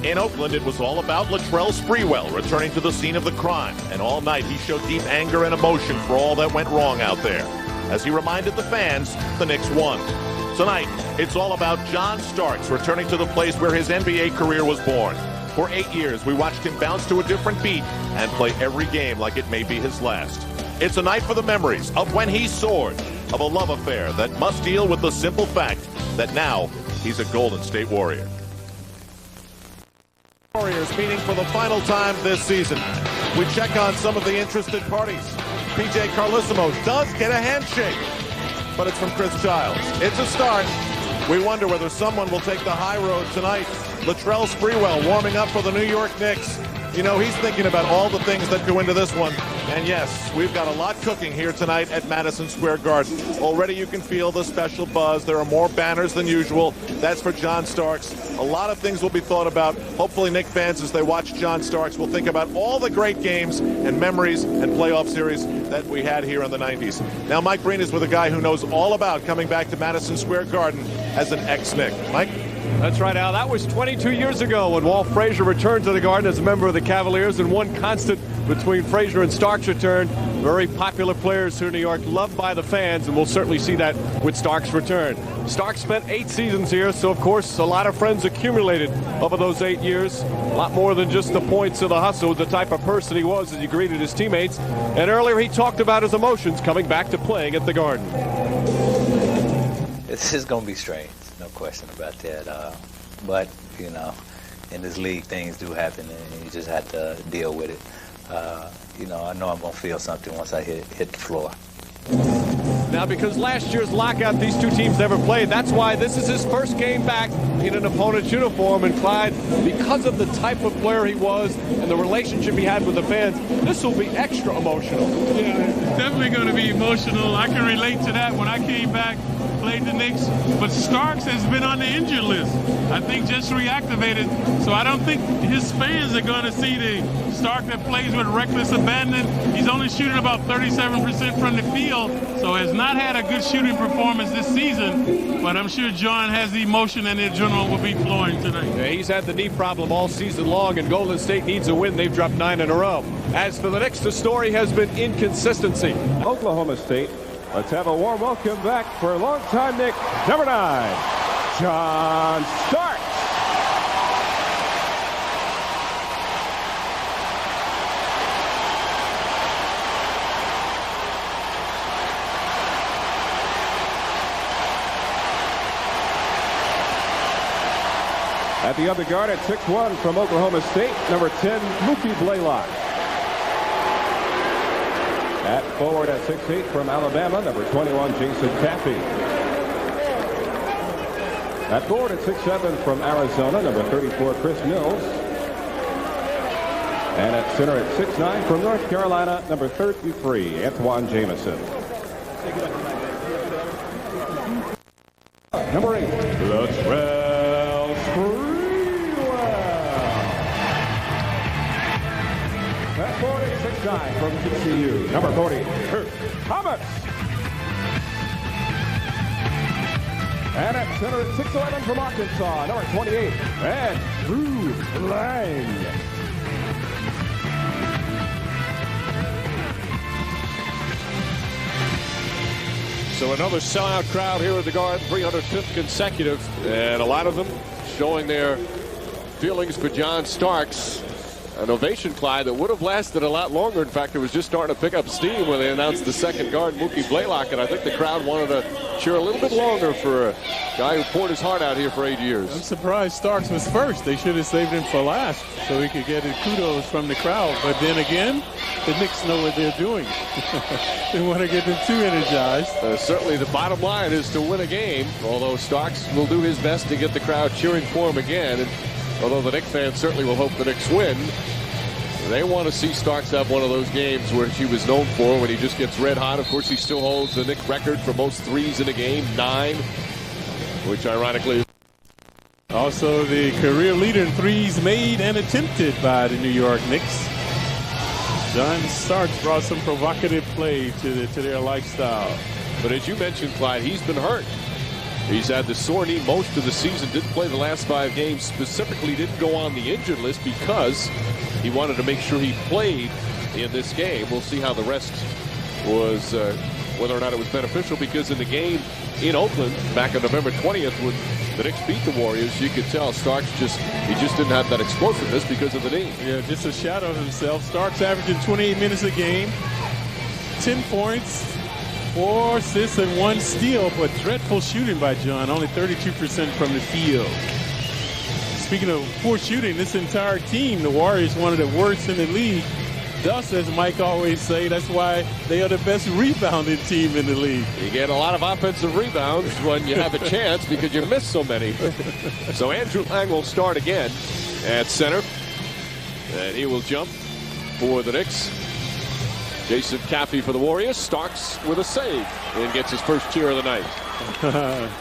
In Oakland, it was all about Latrell Sprewell returning to the scene of the crime. And all night, he showed deep anger and emotion for all that went wrong out there. As he reminded the fans, the Knicks won. Tonight, it's all about John Starks returning to the place where his NBA career was born. For 8 years, we watched him bounce to a different beat and play every game like it may be his last. It's a night for the memories of when he soared, of a love affair that must deal with the simple fact that now he's a Golden State Warrior. Warriors meeting for the final time this season. We check on some of the interested parties. PJ Carlesimo does get a handshake, but it's from Chris Childs. It's a start. We wonder whether someone will take the high road tonight. Latrell Sprewell warming up for the New York Knicks. You know, he's thinking about all the things that go into this one. And yes, we've got a lot cooking here tonight at Madison Square Garden. Already you can feel the special buzz. There are more banners than usual. That's for John Starks. A lot of things will be thought about. Hopefully Knicks fans, as they watch John Starks, will think about all the great games and memories and playoff series that we had here in the 90s. Now Mike Breen is with a guy who knows all about coming back to Madison Square Garden as an ex-Knick. Mike? That's right, Al. That was 22 years ago when Walt Frazier returned to the Garden as a member of the Cavaliers, and one constant between Frazier and Starks return. Very popular players here in New York, loved by the fans, and we'll certainly see that with Starks' return. Starks spent 8 seasons here, so of course a lot of friends accumulated over those 8 years. A lot more than just the points of the hustle, the type of person he was as he greeted his teammates. And earlier he talked about his emotions coming back to playing at the Garden. This is going to be strange. No question about that. But, you know, in this league, things do happen, and you just have to deal with it. You know, I know I'm going to feel something once I hit the floor. Now, because last year's lockout, these two teams never played. That's why this is his first game back in an opponent's uniform. And Clyde, because of the type of player he was and the relationship he had with the fans, this will be extra emotional. Yeah, it's definitely going to be emotional. I can relate to that. When I came back, played the Knicks, but Starks has been on the injured list. I think just reactivated, so I don't think his fans are going to see the Stark that plays with reckless abandon. He's only shooting about 37% from the field, so has not had a good shooting performance this season, but I'm sure John has the emotion and the adrenaline will be flowing tonight. Yeah, he's had the knee problem all season long, and Golden State needs a win. They've dropped 9 in a row. As for the Knicks, the story has been inconsistency. Oklahoma State. Let's have a warm welcome back for a longtime Knick, number 9, John Starks. At the other guard at 6'1" from Oklahoma State, number 10, Mookie Blaylock. At forward at 6'8" from Alabama, number 21, Jason Caffey. At forward at 6'7" from Arizona, number 34, Chris Mills. And at center at 6'9" from North Carolina, number 33, Antoine Jamison. Number 8, Latrell Sprewell. At forward at 6'9" from TCU, number 40, Kurt Thomas. And at center at 6'11" from Arkansas, number 28, Andrew Lang. So another sellout crowd here at the Garden, 305th consecutive, and a lot of them showing their feelings for John Starks. An ovation, Clyde, that would have lasted a lot longer. In fact, it was just starting to pick up steam when they announced the second guard, Mookie Blaylock, and I think the crowd wanted to cheer a little bit longer for a guy who poured his heart out here for 8 years. I'm surprised Starks was first. They should have saved him for last so he could get his kudos from the crowd. But then again, the Knicks know what they're doing. They want to get them too energized. Certainly the bottom line is to win a game, although Starks will do his best to get the crowd cheering for him again. And although the Knicks fans certainly will hope the Knicks win, they want to see Starks have one of those games where he was known for when he just gets red hot. Of course, he still holds the Knicks record for most threes in a game, 9, which ironically also the career leader in threes made and attempted by the New York Knicks. John Starks brought some provocative play to their lifestyle. But as you mentioned, Clyde, he's been hurt. He's had the sore knee most of the season, didn't play the last 5 games, specifically didn't go on the injured list because he wanted to make sure he played in this game. We'll see how the rest was, whether or not it was beneficial, because in the game in Oakland back on November 20th when the Knicks beat the Warriors, you could tell Starks just didn't have that explosiveness because of the knee. Yeah, just a shadow of himself. Starks averaging 28 minutes a game, 10 points, 4 assists and 1 steal, but dreadful shooting by John, only 32% from the field. Speaking of poor shooting, this entire team, the Warriors, one of the worst in the league. Thus, as Mike always say, that's why they are the best rebounding team in the league. You get a lot of offensive rebounds when you have a chance because you miss so many. So Andrew Lang will start again at center, and he will jump for the Knicks. Jason Caffey for the Warriors. Starks with a save and gets his first cheer of the night.